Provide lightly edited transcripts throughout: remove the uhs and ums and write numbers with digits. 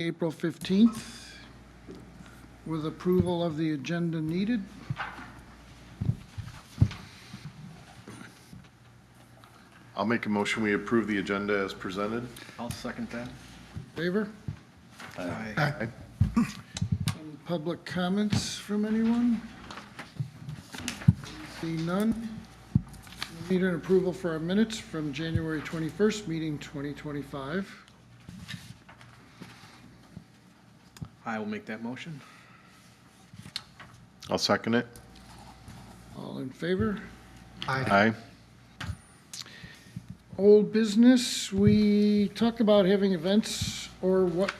April 15th, with approval of the agenda needed. I'll make a motion, we approve the agenda as presented. I'll second that. Favor? Aye. Any public comments from anyone? See none. We need an approval for our minutes from January 21st, meeting 2025. I will make that motion. I'll second it. All in favor? Aye. Old business, we talked about having events, or what,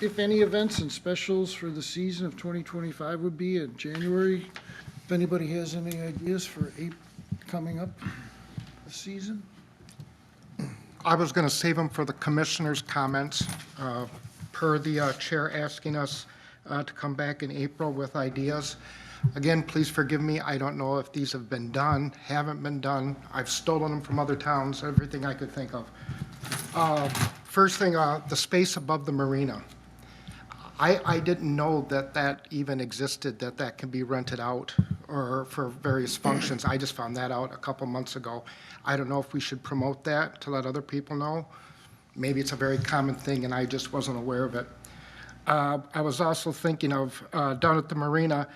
if any, events and specials for the season of 2025 would be in January. If anybody has any ideas for coming up this season? I was going to save them for the commissioner's comments, per the chair asking us to come back in April with ideas. Again, please forgive me, I don't know if these have been done, haven't been done. I've stolen them from other towns, everything I could think of. First thing, the space above the marina. I didn't know that that even existed, that can be rented out or for various functions. I just found that out a couple months ago. I don't know if we should promote that to let other people know. Maybe it's a very common thing and I just wasn't aware of it. I was also thinking of down at the marina,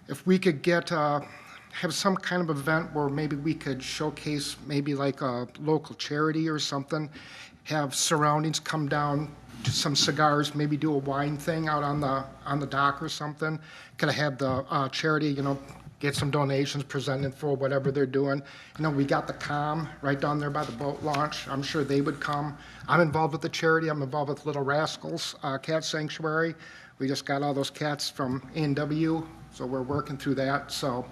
if we could get, have some kind of event where maybe we could showcase maybe like a local charity or something, have surroundings come down, do some cigars, maybe do a wine thing out on the dock or something. Could I have the charity, get some donations presented for whatever they're doing. We got the COM right down there by the boat launch. I'm sure they would come. I'm involved with the charity. I'm involved with Little Rascals Cat Sanctuary. We just got all those cats from A&W, so we're working through that. So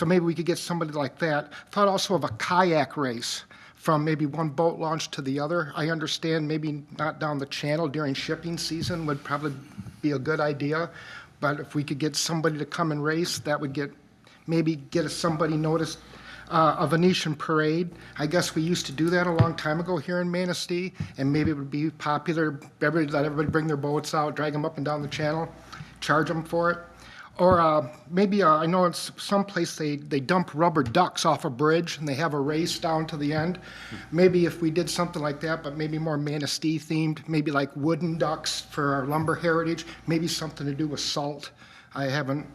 maybe we could get somebody like that. Thought also of a kayak race from maybe one boat launch to the other. I understand maybe not down the channel during shipping season would probably be a good idea. But if we could get somebody to come and race, that would get somebody noticed. A Venetian parade. I guess we used to do that a long time ago here in Manistee, and maybe it would be popular. Let everybody bring their boats out, drag them up and down the channel, charge them for it. Or maybe I know in some place they dump rubber ducks off a bridge and they have a race down to the end. Maybe if we did something like that, but maybe more Manistee themed, maybe like wooden ducks for our lumber heritage, maybe something to do with salt. I haven't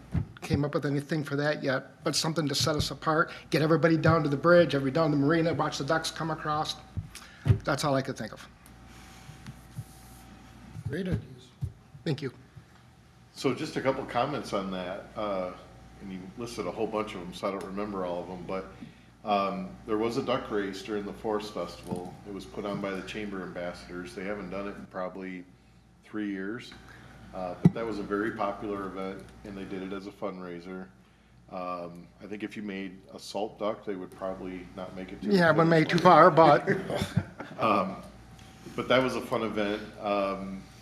came up with anything for that yet, but something to set us apart, get everybody down to the bridge, everybody down to the marina, watch the ducks come across. That's all I could think of. Great ideas. Thank you. So just a couple comments on that, and you listed a whole bunch of them, so I don't remember all of them, but there was a duck race during the Forest Festival. It was put on by the Chamber Ambassadors. They haven't done it in probably 3 years, but that was a very popular event, and they did it as a fundraiser. I think if you made a salt duck, they would probably not make it too Yeah, we made too far, but but that was a fun event.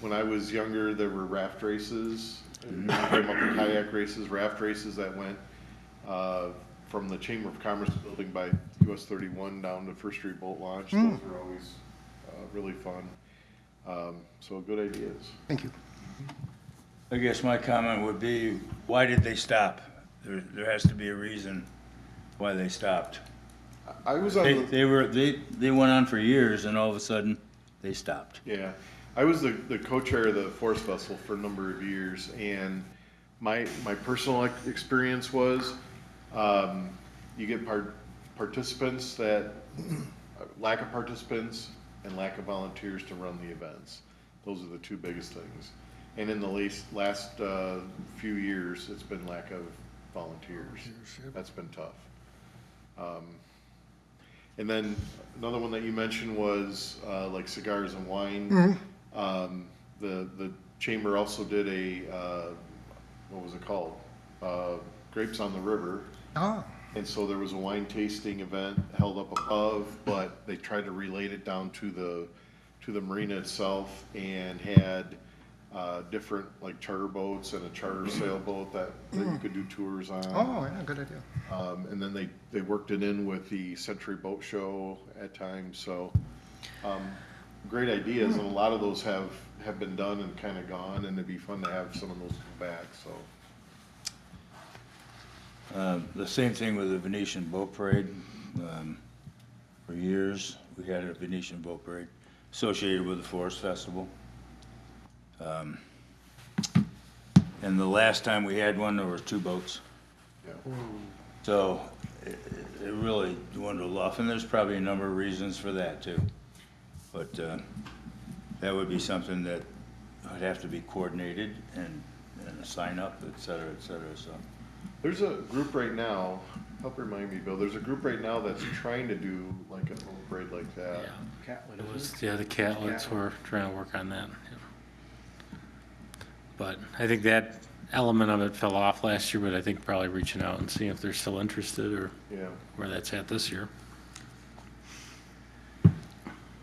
When I was younger, there were raft races, kayak races, raft races that went from the Chamber of Commerce building by US 31 down to First Street Boat Launch. Those were always really fun. So good ideas. thank you. I guess my comment would be, why did they stop? There has to be a reason why they stopped. I was on They went on for years and all of a sudden they stopped. Yeah, I was the co-chair of the Forest Festival for a number of years, and my personal experience was you get participants that lack of participants and lack of volunteers to run the events. Those are the two biggest things. And in the last few years, it's been lack of volunteers. That's been tough. And then another one that you mentioned was like cigars and wine. The chamber also did a what was it called? Grapes on the River. Oh. And so there was a wine tasting event held up above, but they tried to relate it down to the marina itself and had different like charter boats and a charter sailboat that you could do tours on. Oh, yeah, good idea. And then they worked it in with the Century Boat Show at times. So great ideas, and a lot of those have been done and kind of gone, and it'd be fun to have some of those come back, so. The same thing with the Venetian Boat Parade. For years, we had a Venetian Boat Parade associated with the Forest Festival. And the last time we had one, there were 2 boats. Yeah. So it really dwindled off, and there's probably a number of reasons for that too. But that would be something that would have to be coordinated and a sign up, et cetera, so. There's a group right now, help remind me, Bill, there's a group right now that's trying to do like a boat parade like that. Catlett, It isn't was, it? yeah, the Catlets were trying to work on that. Yeah. But I think that element of it fell off last year, but I think probably reaching out and seeing if they're still interested or Yeah. where that's at this year.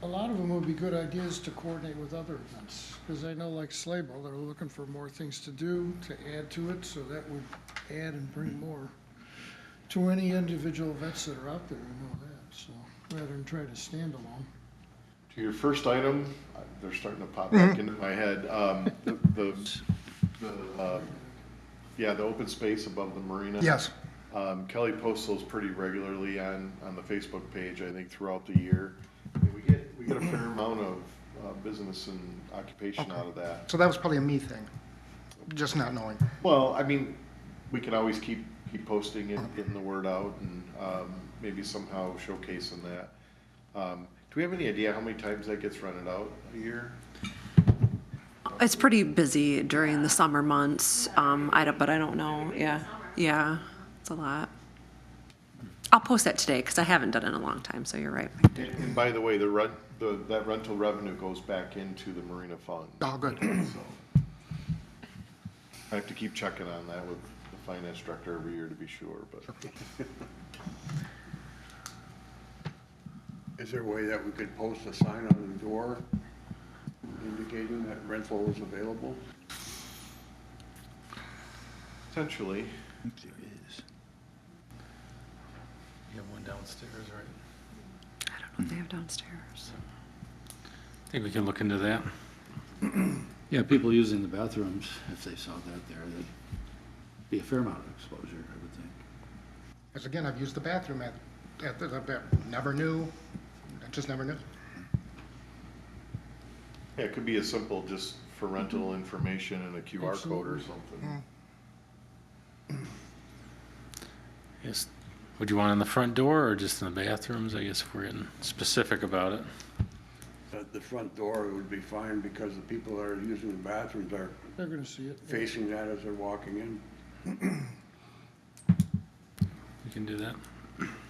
A lot of them would be good ideas to coordinate with other events, because I know like Slayball, they're looking for more things to do, to add to it, so that would add and bring more to any individual events that are out there, I know that, so, rather than try to stand alone. To your first item, they're starting to pop back into my head. The open space above the marina. Yes. Kelly posts those pretty regularly on the Facebook page, I think, throughout the year. And we get a fair amount of business and occupation out of that. So that was probably a me thing, just not knowing. Well, I mean, we can always keep posting it, getting the word out, and maybe somehow showcasing that. Do we have any idea how many times that gets rented out a year? It's pretty busy during the summer months, but I don't know, yeah, it's a lot. I'll post that today, because I haven't done it in a long time, so you're right. And by the way, that rental revenue goes back into the marina fund. Oh, good. So I have to keep checking on that with the finance director every year to be sure, but. Is there a way that we could post a sign on the door indicating that rental is available? Potentially. There is. You have one downstairs, right? I don't know if they have downstairs. I think we can look into that. Yeah, people using the bathrooms, if they saw that there, there'd be a fair amount of exposure, I would think. Because again, I've used the bathroom never knew, I just never knew. Yeah, it could be as simple just for rental information and a QR code or something. Yes. Would you want it on the front door or just in the bathrooms? I guess if we're getting specific about it. At the front door would be fine because the people that are using the bathrooms are They're gonna see it. facing that as they're walking in. We can do that.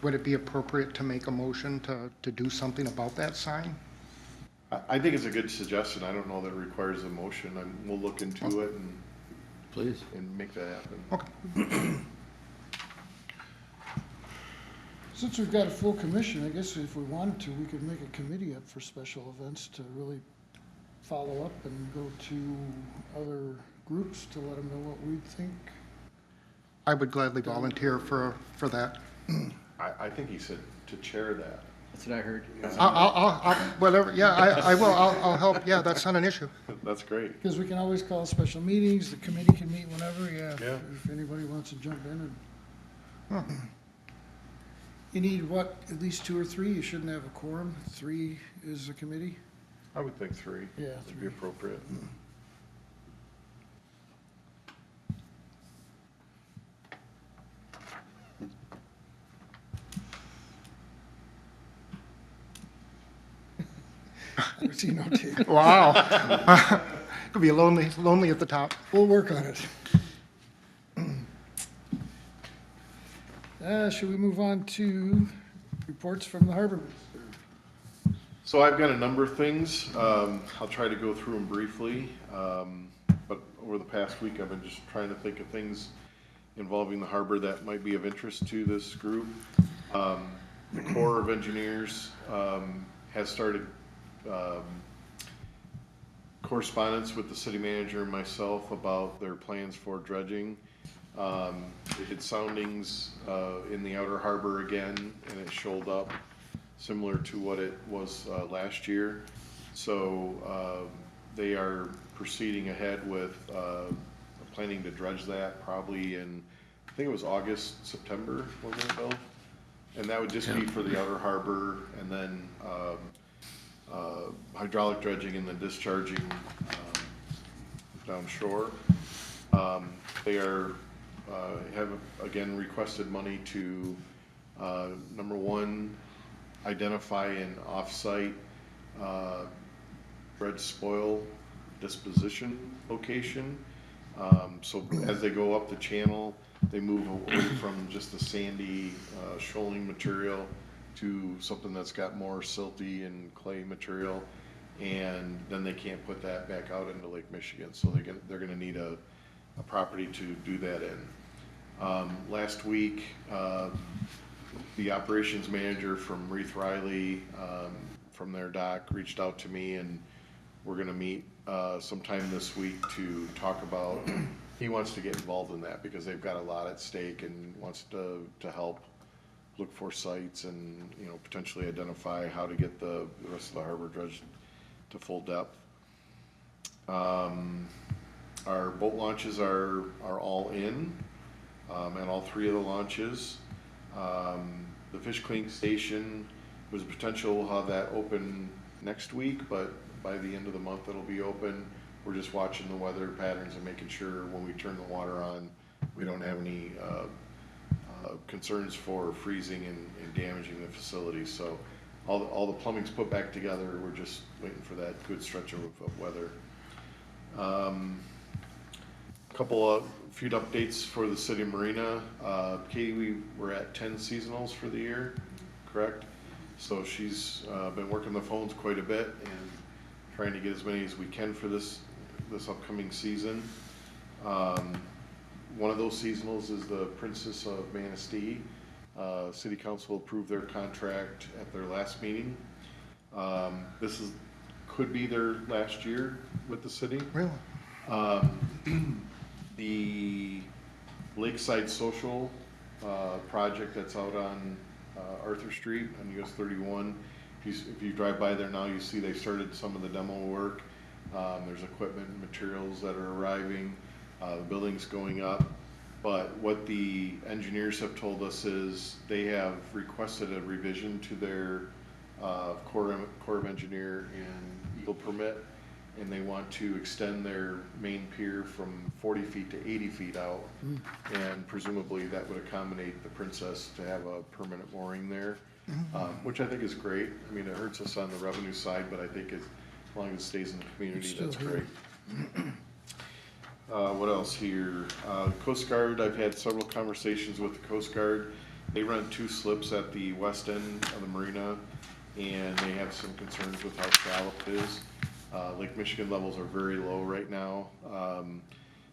Would it be appropriate to make a motion to do something about that sign? I think it's a good suggestion. I don't know that it requires a motion. We'll look into it Please. and make that happen. Okay. Since we've got a full commission, I guess if we wanted to, we could make a committee up for special events to really follow up and go to other groups to let them know what we think. I would gladly volunteer for that. I think he said to chair that. That's what I heard. I'll, whatever, yeah, I will, I'll help, yeah, that's not an issue. That's great. Because we can always call special meetings, the committee can meet whenever, Yeah. if anybody wants to jump in and. You need what, at least 2 or 3? You shouldn't have a quorum. 3 is a committee? I would think 3. Yeah, Would be appropriate. See, no take. Wow. Could be lonely at the top. We'll work on it. Should we move on to reports from the harbor? So I've got a number of things. I'll try to go through them briefly. But over the past week, I've been just trying to think of things involving the harbor that might be of interest to this group. The Corps of Engineers has started correspondence with the city manager and myself about their plans for dredging. They did soundings in the outer harbor again, and it shoaled up similar to what it was last year. So they are proceeding ahead with planning to dredge that probably in, I think it was August, September, wasn't it, Bill? And that would just be for the outer harbor, and then hydraulic dredging and then discharging down shore. They are, have again requested money to, number one, identify an off-site dredge spoil disposition location. So as they go up the channel, they move away from just the sandy shoaling material to something that's got more silty and clay material, and then they can't put that back out into Lake Michigan. So they're gonna need a property to do that in. Last week, the operations manager from Reith Riley, from their dock, reached out to me, and we're gonna meet sometime this week to talk about, he wants to get involved in that because they've got a lot at stake and wants to help look for sites and, you know, potentially identify how to get the rest of the harbor dredged to full depth. Our boat launches are all in, and all three of the launches. The fish cleaning station, there's a potential we'll have that open next week, but by the end of the month it'll be open. We're just watching the weather patterns and making sure when we turn the water on, we don't have any concerns for freezing and damaging the facility. So all the plumbing's put back together. We're just waiting for that good stretch of weather. Few updates for the city marina. Katie, we were at 10 seasonals for the year, correct? So she's been working the phones quite a bit and trying to get as many as we can for this upcoming season. One of those seasonals is the Princess of Manistee. City Council approved their contract at their last meeting. Could be their last year with the city. Really? The Lakeside Social project that's out on Arthur Street on US 31. If you drive by there now, you see they started some of the demo work. There's equipment and materials that are arriving. The building's going up. But what the engineers have told us is they have requested a revision to their Corps of Engineer and Eagle permit, and they want to extend their main pier from 40 feet to 80 feet out. And presumably that would accommodate the Princess to have a permanent mooring there, which I think is great. I mean, it hurts us on the revenue side, but I think as long as it stays in the community, that's great. What else here? Coast Guard, I've had several conversations with the Coast Guard. They run 2 slips at the west end of the marina, and they have some concerns with how shallow it is. Lake Michigan levels are very low right now.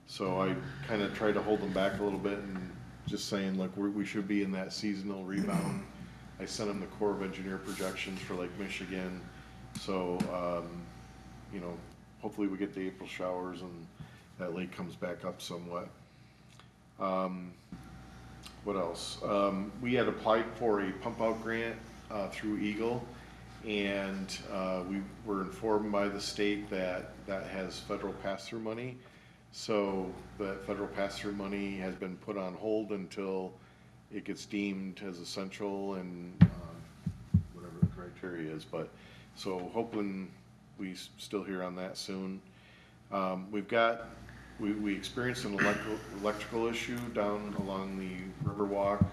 So I kind of try to hold them back a little bit and just saying, look, we should be in that seasonal rebound. I sent them the Corps of Engineer projections for Lake Michigan. So, you know, hopefully we get the April showers and that lake comes back up somewhat. What else? We had applied for a pump out grant through Eagle, and we were informed by the state that that has federal pass-through money. So that federal pass-through money has been put on hold until it gets deemed as essential and whatever the criteria is. But so hoping we still hear on that soon. We experienced an electrical issue down along the Riverwalk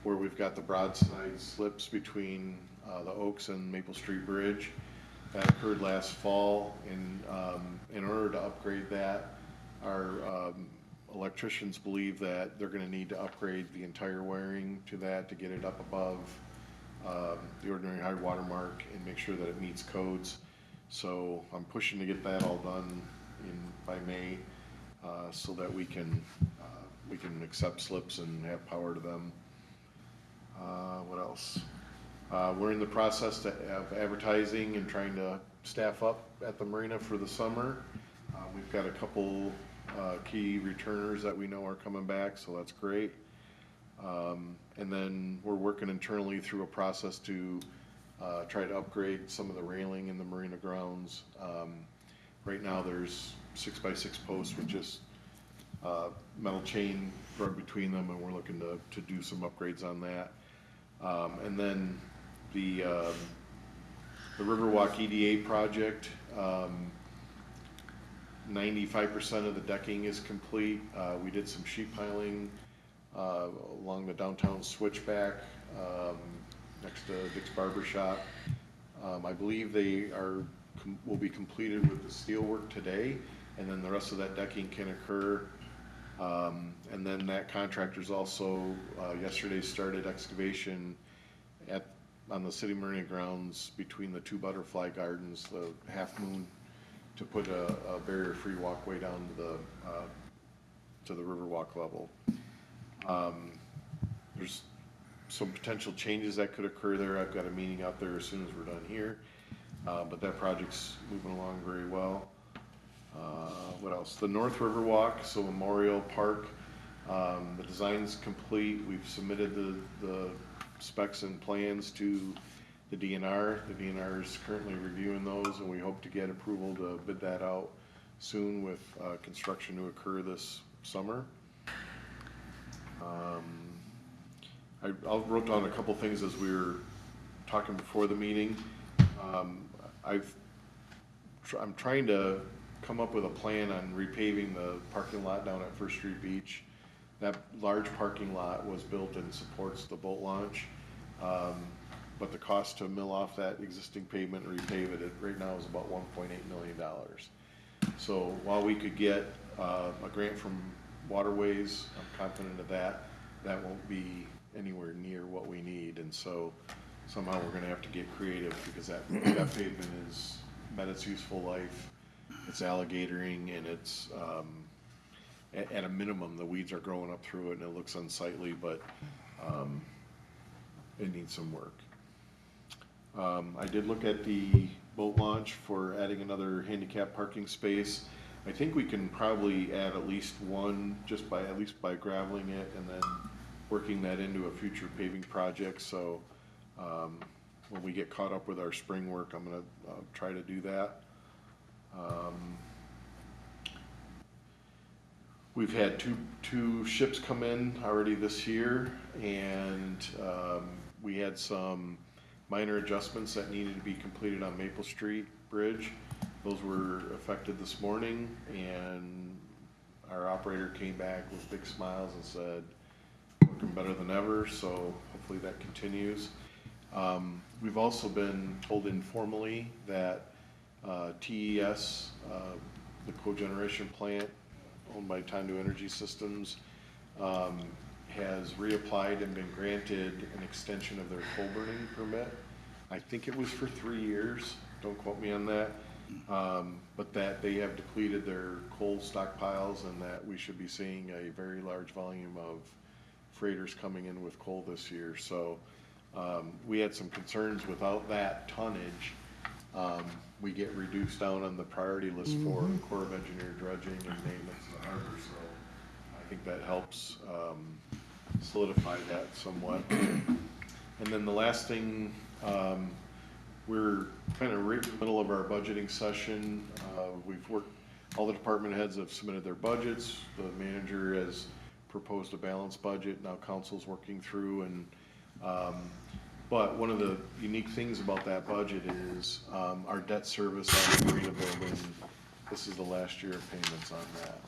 where we've got the broadside slips between the Oaks and Maple Street Bridge. That occurred last fall, and in order to upgrade that, our electricians believe that they're going to need to upgrade the entire wiring to that to get it up above the ordinary high water mark and make sure that it meets codes. So I'm pushing to get that all done by May, so that we can accept slips and have power to them. What else? We're in the process of advertising and trying to staff up at the marina for the summer. We've got a couple key returners that we know are coming back, so that's great. And then we're working internally through a process to try to upgrade some of the railing in the marina grounds. Right now, there's 6x6 posts with just metal chain run between them, and we're looking to do some upgrades on that. And then the Riverwalk EDA project, 95% of the decking is complete. We did some sheet piling along the downtown switchback next to Dick's Barber Shop. I believe they will be completed with the steel work today, and then the rest of that decking can occur. And then that contractor's also yesterday started excavation on the city marina grounds between the two butterfly gardens, the Half Moon, to put a barrier-free walkway down to the Riverwalk level. There's some potential changes that could occur there. I've got a meeting out there as soon as we're done here, but that project's moving along very well. What else? The North Riverwalk, so Memorial Park, the design's complete. We've submitted the specs and plans to the DNR. The DNR is currently reviewing those, and we hope to get approval to bid that out soon with construction to occur this summer. I wrote down a couple things as we were talking before the meeting. I'm trying to come up with a plan on repaving the parking lot down at First Street Beach. That large parking lot was built and supports the boat launch. But the cost to mill off that existing pavement and repave it right now is about $1.8 million. So while we could get a grant from Waterways, I'm confident of that, that won't be anywhere near what we need. And so somehow we're gonna have to get creative, because that pavement is met its useful life. It's alligatoring, and it's, at a minimum, the weeds are growing up through it and it looks unsightly, but it needs some work. I did look at the boat launch for adding another handicap parking space. I think we can probably add at least one, just by graveling it and then working that into a future paving project. So when we get caught up with our spring work, I'm gonna try to do that. We've had two ships come in already this year, and we had some minor adjustments that needed to be completed on Maple Street Bridge. Those were effected this morning, and our operator came back with big smiles and said, looking better than ever, so hopefully that continues. We've also been told informally that TES, the cogeneration plant owned by Tondo Energy Systems, has reapplied and been granted an extension of their coal burning permit. I think it was for 3 years, don't quote me on that, but that they have depleted their coal stockpiles, and that we should be seeing a very large volume of freighters coming in with coal this year. So we had some concerns without that tonnage. We get reduced down on the priority list for Corps of Engineer dredging and maintenance of the harbor, so I think that helps solidify that somewhat. And then the last thing, we're kind of right in the middle of our budgeting session. We've worked, all the department heads have submitted their budgets. The manager has proposed a balanced budget. Now council's working through, and but one of the unique things about that budget is our debt service on the marina building. This is the last year of payments on that,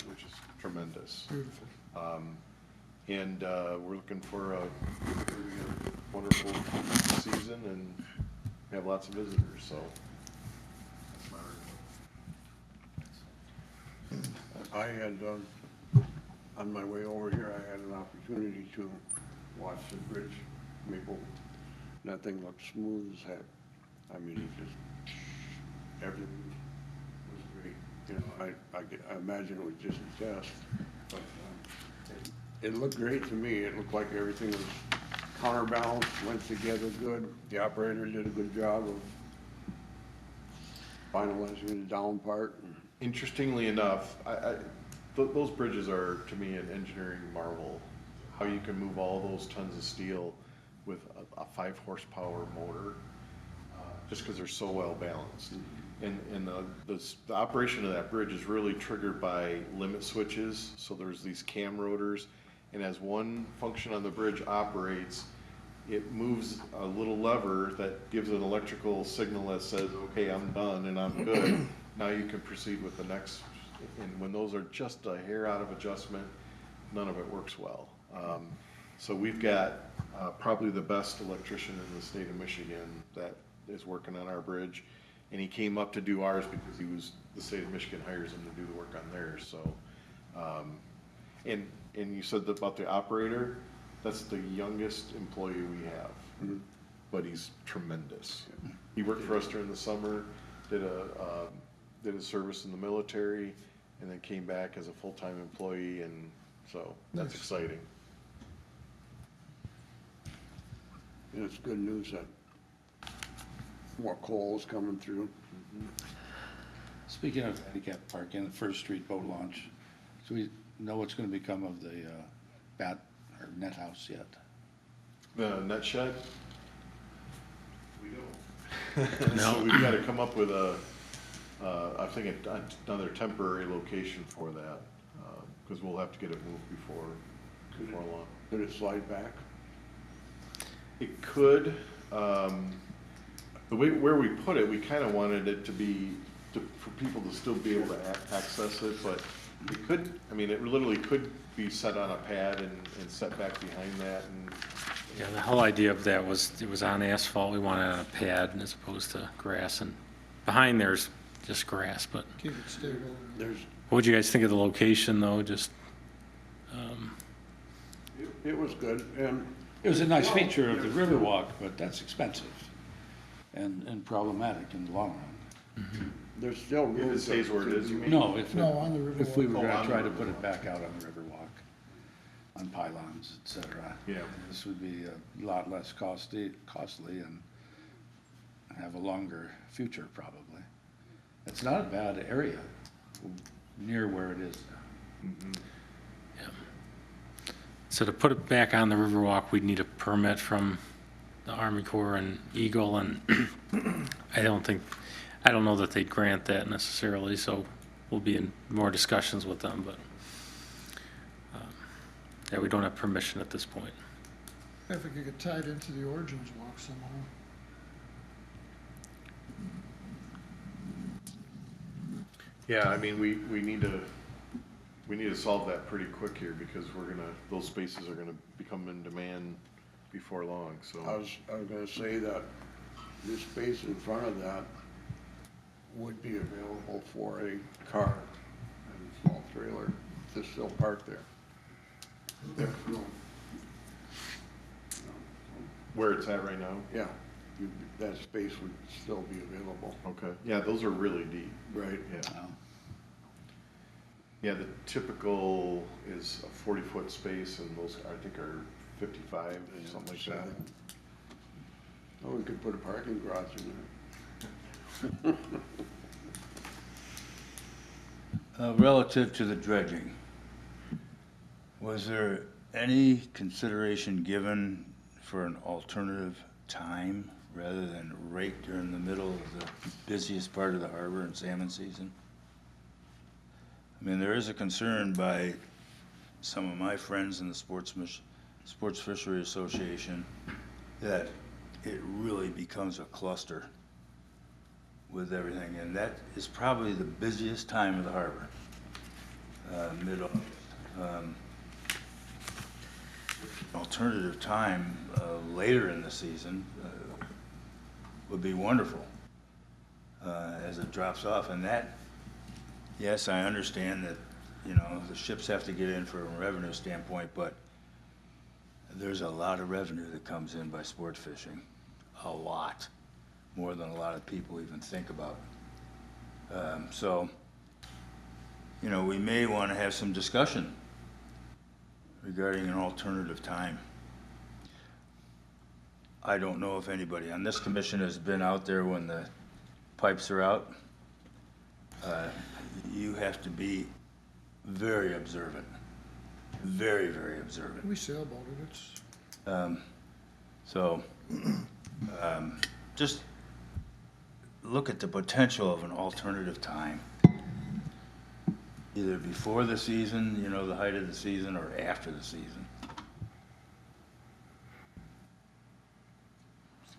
which is tremendous. Beautiful. And we're looking for a wonderful season and have lots of visitors, so that's my report. I had, on my way over here, I had an opportunity to watch the bridge, Maple. That thing looked smooth as heck. I mean, it just, everything was great. You know, I imagine it was just a test, but it looked great to me. It looked like everything was counterbalanced, went together good. The operator did a good job of finalizing the down part. Interestingly enough, those bridges are, to me, an engineering marvel. How you can move all those tons of steel with a 5 horsepower motor, just because they're so well balanced. And the operation of that bridge is really triggered by limit switches, so there's these cam rotors, and as one function on the bridge operates, it moves a little lever that gives an electrical signal that says, okay, I'm done and I'm good. Now you can proceed with the next, and when those are just a hair out of adjustment, none of it works well. So we've got probably the best electrician in the state of Michigan that is working on our bridge. And he came up to do ours because the state of Michigan hires him to do the work on theirs, so. And you said about the operator, that's the youngest employee we have, but he's tremendous. He worked for us during the summer, did a service in the military, and then came back as a full-time employee, and so that's Nice. exciting. And it's good news that more coal is coming through. Speaking of handicap parking, the First Street boat launch, so we know what's gonna become of the bat or net house yet? The net shed? We don't. No. So we've gotta come up with I think another temporary location for that, because we'll have to get it moved before long. Could it slide back? It could, the way, where we put it, we kinda wanted it to be, for people to still be able to access it, but it could, I mean, it literally could be set on a pad and set back behind that, and Yeah, the whole idea of that was, it was on asphalt, we wanted it on a pad as opposed to grass, and behind there's just grass, but Keep it stable. There's, what would you guys think of the location, though, just, it was good, and It was a nice feature of the Riverwalk, but that's expensive and problematic in the long run. there's still if room. it stays where it is, you mean? No, if, No, on the if we were Riverwalk. Oh, gonna on try the to put it Riverwalk. back out on the Riverwalk, on pylons, et cetera. Yeah. This would be a lot less costly and have a longer future probably. It's not a bad area near where it is now. so to put it back on the Riverwalk, we'd need a permit from the Army Corps and Eagle, and I don't know that they'd grant that necessarily, so we'll be in more discussions with them, but, yeah, we don't have permission at this point. If it could get tied into the Origins Walk somehow. Yeah, I mean, we need to solve that pretty quick here, because those spaces are gonna become in demand before long, so. I was gonna say that this space in front of that would be available for a car and a small trailer to still park there. There's room. Where it's at right now? Yeah, that space would still be available. Okay, yeah, those are really deep. Right. Yeah. Wow. Yeah, the typical is a 40-foot space, and those, I think, are 55, something like that. Oh, we could put a parking garage in there. Relative to the dredging, was there any consideration given for an alternative time rather than right during the middle of the busiest part of the harbor in salmon season? I mean, there is a concern by some of my friends in the Sports Fishery Association that it really becomes a cluster with everything, and that is probably the busiest time of the harbor, mid-August. Alternative time later in the season would be wonderful as it drops off, and that, yes, I understand that, the ships have to get in from a revenue standpoint, but there's a lot of revenue that comes in by sport fishing, a lot, more than a lot of people even think about. So, we may want to have some discussion regarding an alternative time. I don't know if anybody on this commission has been out there when the pipes are out. You have to be very observant, very, very observant. We sailboated, it's, So, just look at the potential of an alternative time. Either before the season, you know, the height of the season, or after the season.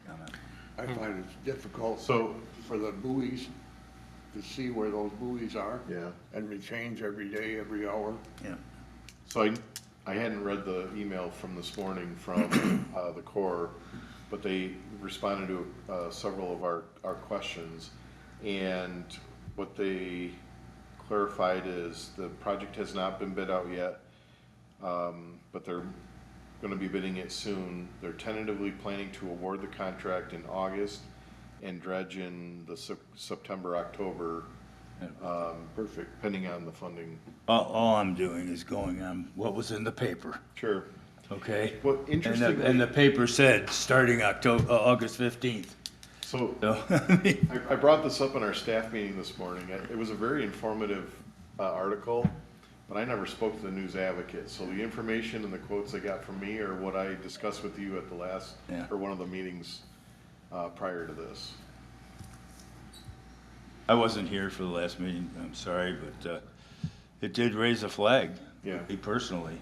Comment. I find it's difficult So, for the buoys to see where those buoys are. yeah. And they change every day, every hour. Yeah. So I hadn't read the email from this morning from the Corps, but they responded to several of our questions. And what they clarified is the project has not been bid out yet, but they're going to be bidding it soon. They're tentatively planning to award the contract in August and dredge in the September, October, Perfect. depending on the funding. All I'm doing is going on what was in the paper, Sure. okay? Well, interestingly- And the paper said, starting August 15th. So So, I brought this up in our staff meeting this morning. It was a very informative article, but I never spoke to the News Advocate. So the information and the quotes I got from me are what I discussed with you at the last, Yeah. or one of the meetings prior to this. I wasn't here for the last meeting, I'm sorry, but it did raise a flag. Yeah. Me personally,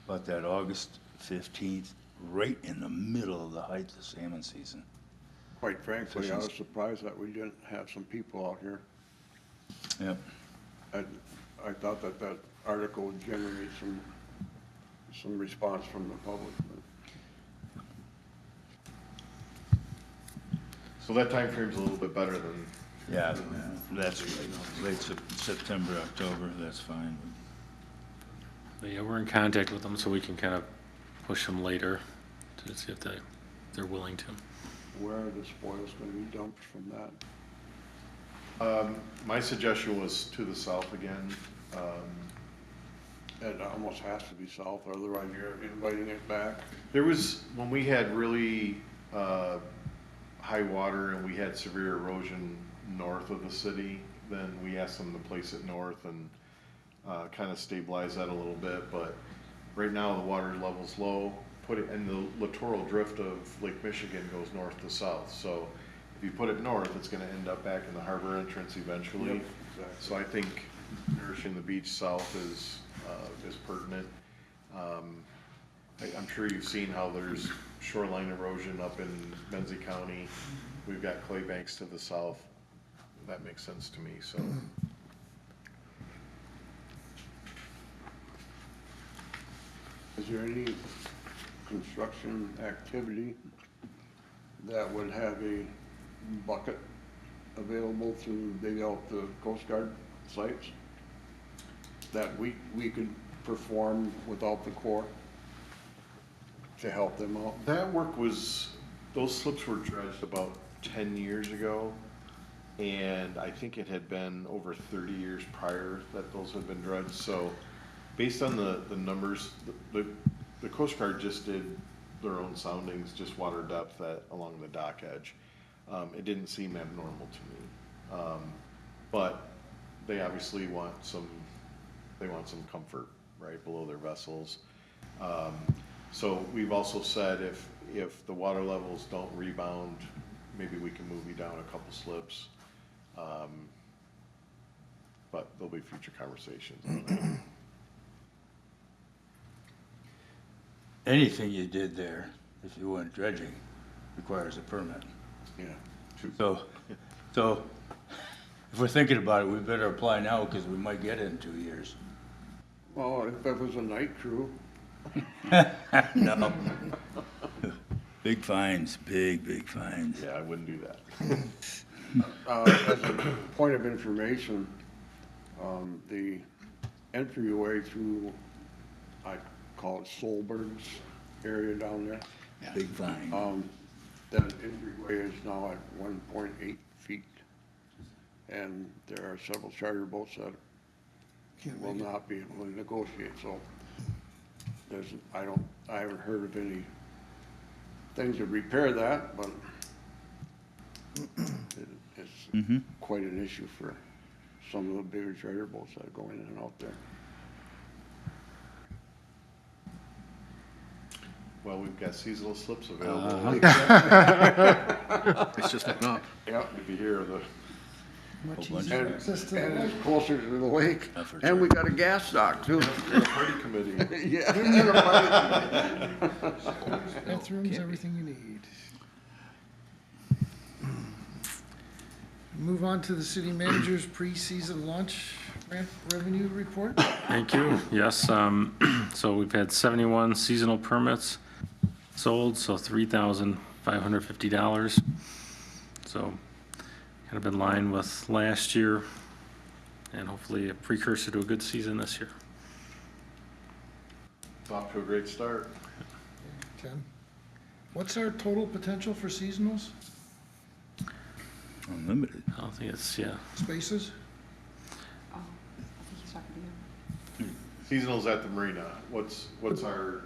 about that August 15th, right in the middle of the height of the salmon season. Quite frankly, I was surprised that we didn't have some people out here. Yep. I thought that that article would generate some response from the public. So that time frame's a little bit better than, Yeah, that's late September, October, that's fine. But yeah, we're in contact with them, so we can kind of push them later to see if they're willing to. Where are the spoils gonna be dumped from that? my suggestion was to the south again. It almost has to be south, otherwise you're inviting it back. There was, when we had really high water and we had severe erosion north of the city, then we asked them to place it north and kind of stabilize that a little bit. But right now, the water level's low. And the littoral drift of Lake Michigan goes north to south. So if you put it north, it's gonna end up back in the harbor entrance eventually. Yep, exactly. So I think nourishing the beach south is pertinent. I'm sure you've seen how there's shoreline erosion up in Benzie County. We've got clay banks to the south. That makes sense to me, so. Is there any construction activity that would have a bucket available to dig out the Coast Guard sites? That we could perform without the Corps to help them out? That work was, those slips were dredged about 10 years ago. And I think it had been over 30 years prior that those had been dredged. So based on the numbers, the Coast Guard just did their own soundings, just water depth along the dock edge. It didn't seem abnormal to me. But they obviously want some comfort, right, below their vessels. So we've also said if the water levels don't rebound, maybe we can move you down a couple slips. But there'll be future conversations on that. Anything you did there, if you went dredging, requires a permit. Yeah. So if we're thinking about it, we better apply now because we might get it in 2 years. Well, if it was a night crew, No. Big fines, big fines. Yeah, I wouldn't do that. as a point of information, the entryway through, I call it Solberg's area down there, Big fine. that entryway is now at 1.8 feet. And there are several charter boats that will not be able to negotiate, so I haven't heard of any things to repair that, but it's quite an issue for some of the bigger charter boats that go in and out there. Well, we've got seasonal slips available. It's just went up. Yep. If you hear the, Much bunch easier of- access to the And lake. it's closer to the lake, Yeah, for and we got a gas dock too. party committee. Yeah. Bathrooms, everything you need. Move on to the city manager's preseason lunch revenue report. Thank you. Yes, so we've had 71 seasonal permits sold, so $3,550. So kind of in line with last year and hopefully a precursor to a good season this year. It's off to a great start. 10. What's our total potential for seasonals Unlimited. I don't think it's, yeah, spaces? Oh, I think he's talking to you. Seasonals at the marina, what's our,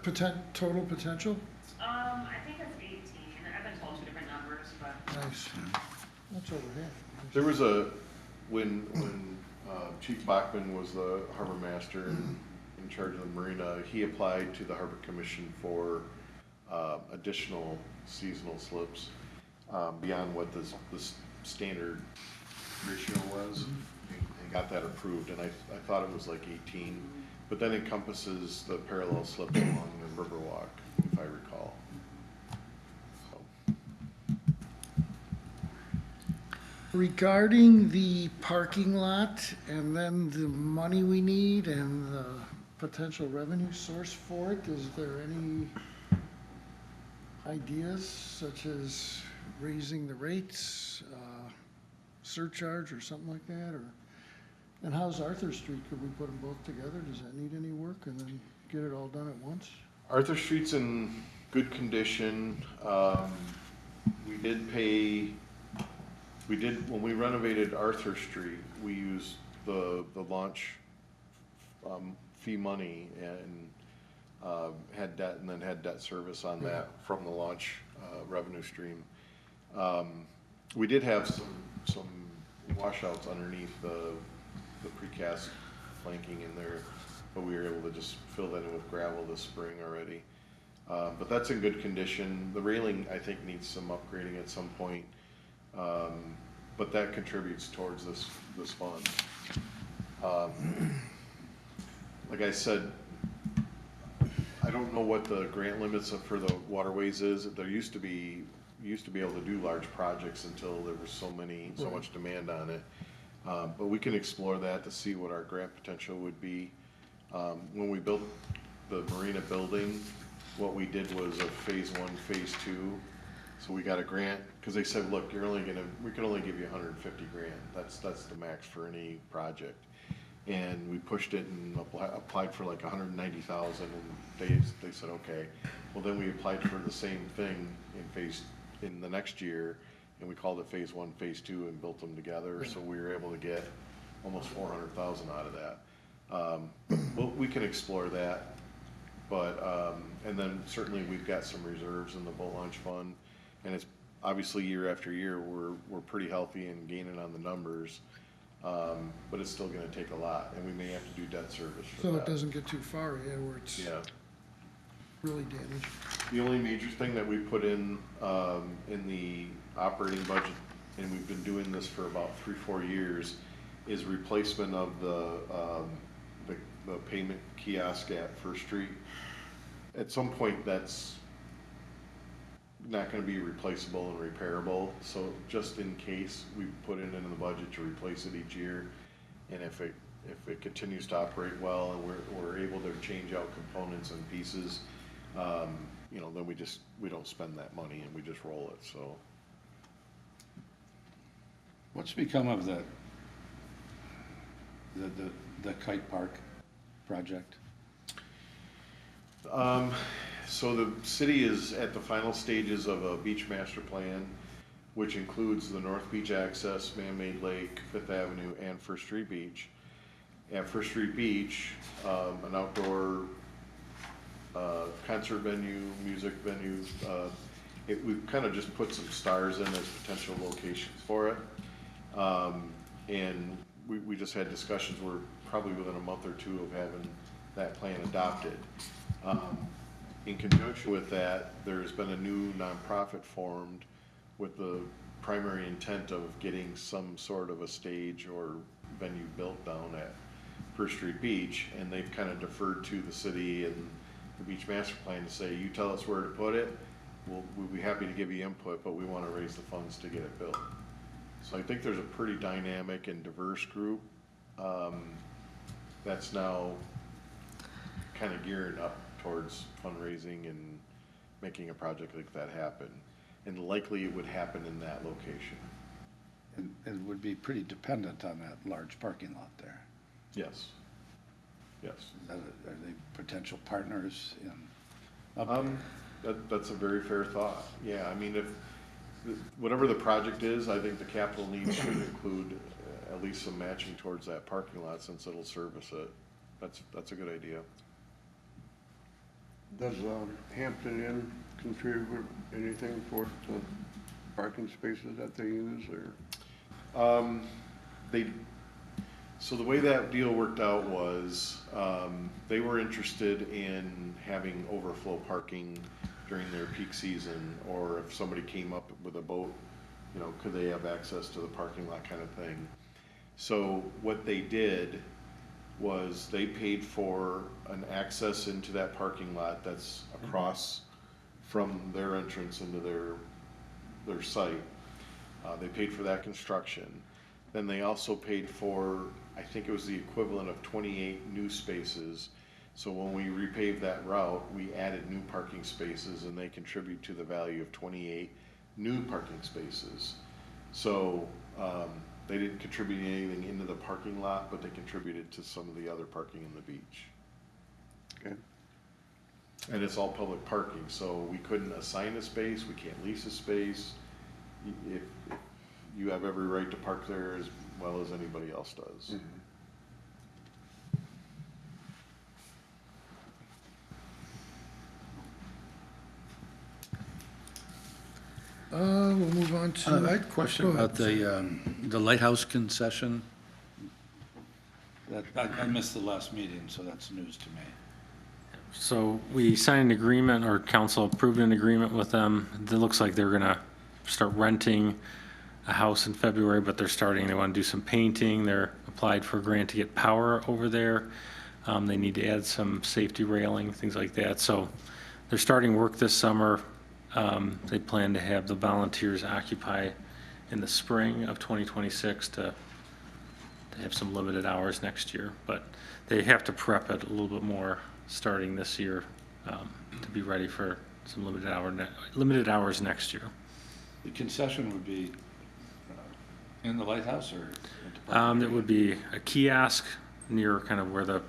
Total potential? I think it's 18. I've been told two different numbers, but Nice. That's over half. there was when Chief Bachman was the harbor master and in charge of the marina, he applied to the Harbor Commission for additional seasonal slips beyond what the standard ratio was, and got that approved, and I thought it was like 18, but that encompasses the parallel slips along the Riverwalk, if I recall. So, Regarding the parking lot and then the money we need and the potential revenue source for it, is there any ideas such as raising the rates, surcharge or something like that, or? And how's Arthur Street? Could we put them both together? Does that need any work and then get it all done at once? Arthur Street's in good condition. When we renovated Arthur Street, we used the launch fee money and had debt, and then had debt service on that from the launch revenue stream. We did have some washouts underneath the precast planking in there, but we were able to just fill that in with gravel this spring already. But that's in good condition. The railing, I think, needs some upgrading at some point, but that contributes towards this fund. Like I said, I don't know what the grant limits for the waterways is. There used to be able to do large projects until there was so much demand on it. But we can explore that to see what our grant potential would be. When we built the marina building, what we did was a phase 1, phase 2. So we got a grant, because they said, look, we can only give you 150 grand. That's the max for any project. And we pushed it and applied for like 190,000, and they said, okay. Well, then we applied for the same thing in the next year, and we called it phase 1, phase 2, and built them together. So we were able to get almost 400,000 out of that. Well, we can explore that, but and then certainly we've got some reserves in the boat launch fund, and it's obviously year after year we're pretty healthy and gaining on the numbers, but it's still going to take a lot, and we may have to do debt service for So that. it doesn't get too far ahead where it's Yeah. really damaged. The only major thing that we put in the operating budget, and we've been doing this for about 3-4 years, is replacement of the payment kiosk at First Street. At some point, that's not gonna be replaceable and repairable, so just in case, we put it into the budget to replace it each year. And if it continues to operate well and we're able to change out components and pieces, then we don't spend that money and we just roll it, so. What's become of the kite park project? So the city is at the final stages of a beach master plan, which includes the North Beach access, man-made lake, Fifth Avenue, and First Street Beach. At First Street Beach, an outdoor concert venue, music venue. We've kind of just put some stars in as potential locations for it. And we just had discussions, we're probably within a month or two of having that plan adopted. in conjunction with that, there's been a new nonprofit formed with the primary intent of getting some sort of a stage or venue built down at First Street Beach, and they've kind of deferred to the city and the beach master plan to say, you tell us where to put it, we'll be happy to give you input, but we want to raise the funds to get it built. So I think there's a pretty dynamic and diverse group that's now kind of gearing up towards fundraising and making a project like that happen. And likely it would happen in that location. And it would be pretty dependent on that large parking lot there. Yes. Yes. Are they potential partners in? That's a very fair thought. Yeah, I mean, if, whatever the project is, I think the capital needs should include at least some matching towards that parking lot since it'll service it. That's a good idea. Does Hampton Inn contribute anything for the parking spaces that they use, or? So the way that deal worked out was, they were interested in having overflow parking during their peak season, or if somebody came up with a boat, you know, could they have access to the parking lot kind of thing. So what they did was they paid for an access into that parking lot that's across from their entrance into their site. They paid for that construction. Then they also paid for, I think it was the equivalent of 28 new spaces. So when we repaved that route, we added new parking spaces, and they contribute to the value of 28 new parking spaces. So they didn't contribute anything into the parking lot, but they contributed to some of the other parking in the beach. Okay. And it's all public parking, so we couldn't assign a space, we can't lease a space. If you have every right to park there as well as anybody else does. Mhm. We'll move on to. I had a question Go ahead. about the lighthouse concession. That, I missed the last meeting, so that's news to me. So we signed an agreement, or council approved an agreement with them. It looks like they're gonna start renting a house in February, but they want to do some painting. They're applied for a grant to get power over there. They need to add some safety railing, things like that. So they're starting work this summer. They plan to have the volunteers occupy in the spring of 2026 to have some limited hours next year. But they have to prep it a little bit more starting this year to be ready for some limited hours next year. The concession would be in the lighthouse or? at the park? It would be a kiosk near kind of where the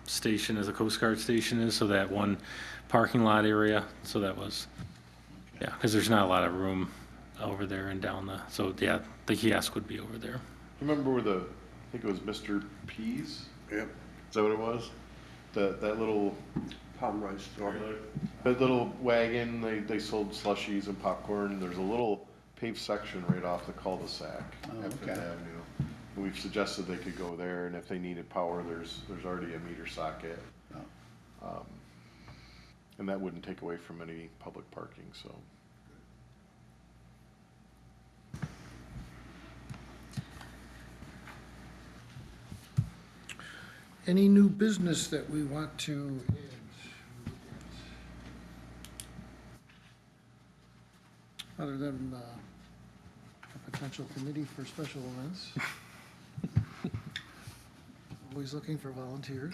station is, the Coast Guard station is, so that one parking lot area. So that was, yeah, because there's not a lot of room over there and down so yeah, the kiosk would be over there. Remember where I think it was Mr. P's? Yep, Is that what it was? That little, Pomeroy store. that little wagon, they sold slushies and popcorn. There's a little paved section right off the cul-de-sac Oh, at Fifth okay. Avenue. And we've suggested they could go there, and if they needed power, there's already a meter socket. Oh. And that wouldn't take away from any public parking, so. Any new business that we want to add? Other than a potential committee for special events? Always looking for volunteers.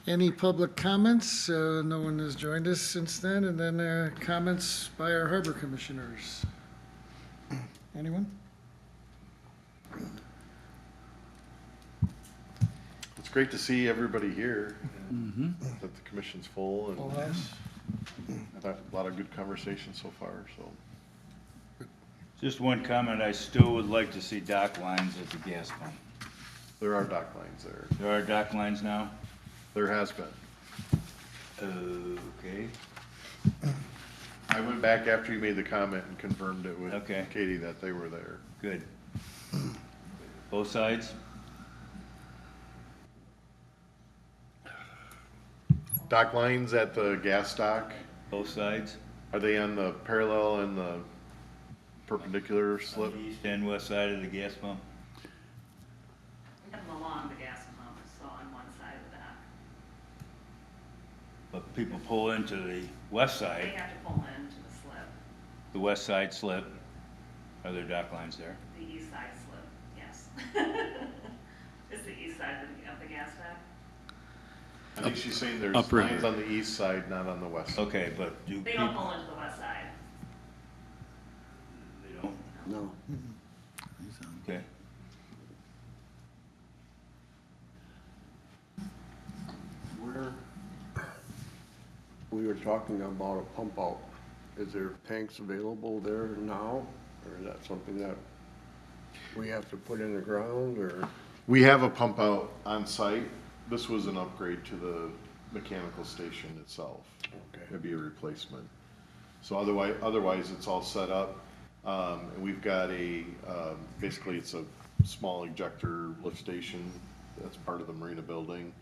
Any public comments? No one has joined us since then. And then comments by our harbor commissioners. Anyone? It's great to see everybody here, and that the commission's full, and Full house? I've had a lot of good conversations so far, so. Just one comment, I still would like to see dock lines at the gas pump. There are dock lines there. There are dock lines now? There has been. Okay. I went back after you made the comment and confirmed it with Okay. Katie that they were there. Good. Both sides? Dock lines at the gas dock, Both sides? are they on the parallel and the perpendicular slip? East and west side of the gas pump? We have them along the gas pump, so on one side of the dock. But people pull into the west They side, have to pull into the slip, the west side slip. Are there dock lines there? the east side slip, yes. It's the east side of the gas dock. I think she's saying there's Upriver. lines on the east side, not on the west. side. Okay, but do They don't people, pull into the west side. they don't? No. Okay. Where, we were talking about a pump out. Is there tanks available there now? Or is that something that we have to put in the ground or? We have a pump out on site. This was an upgrade to the mechanical station itself. Okay. It'd be a replacement. So otherwise it's all set up. And we've got basically it's a small ejector lift station that's part of the marina building.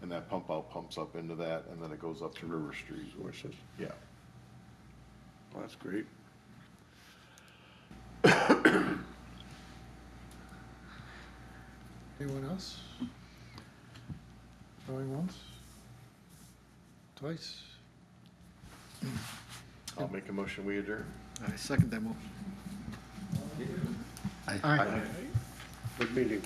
And that pump out pumps up into that and then it goes up to River Street. Sources? Yeah. Well, that's great. Anyone else? Going once? Twice? I'll make a motion, we adjourn. I second that motion. Aye. Good meeting.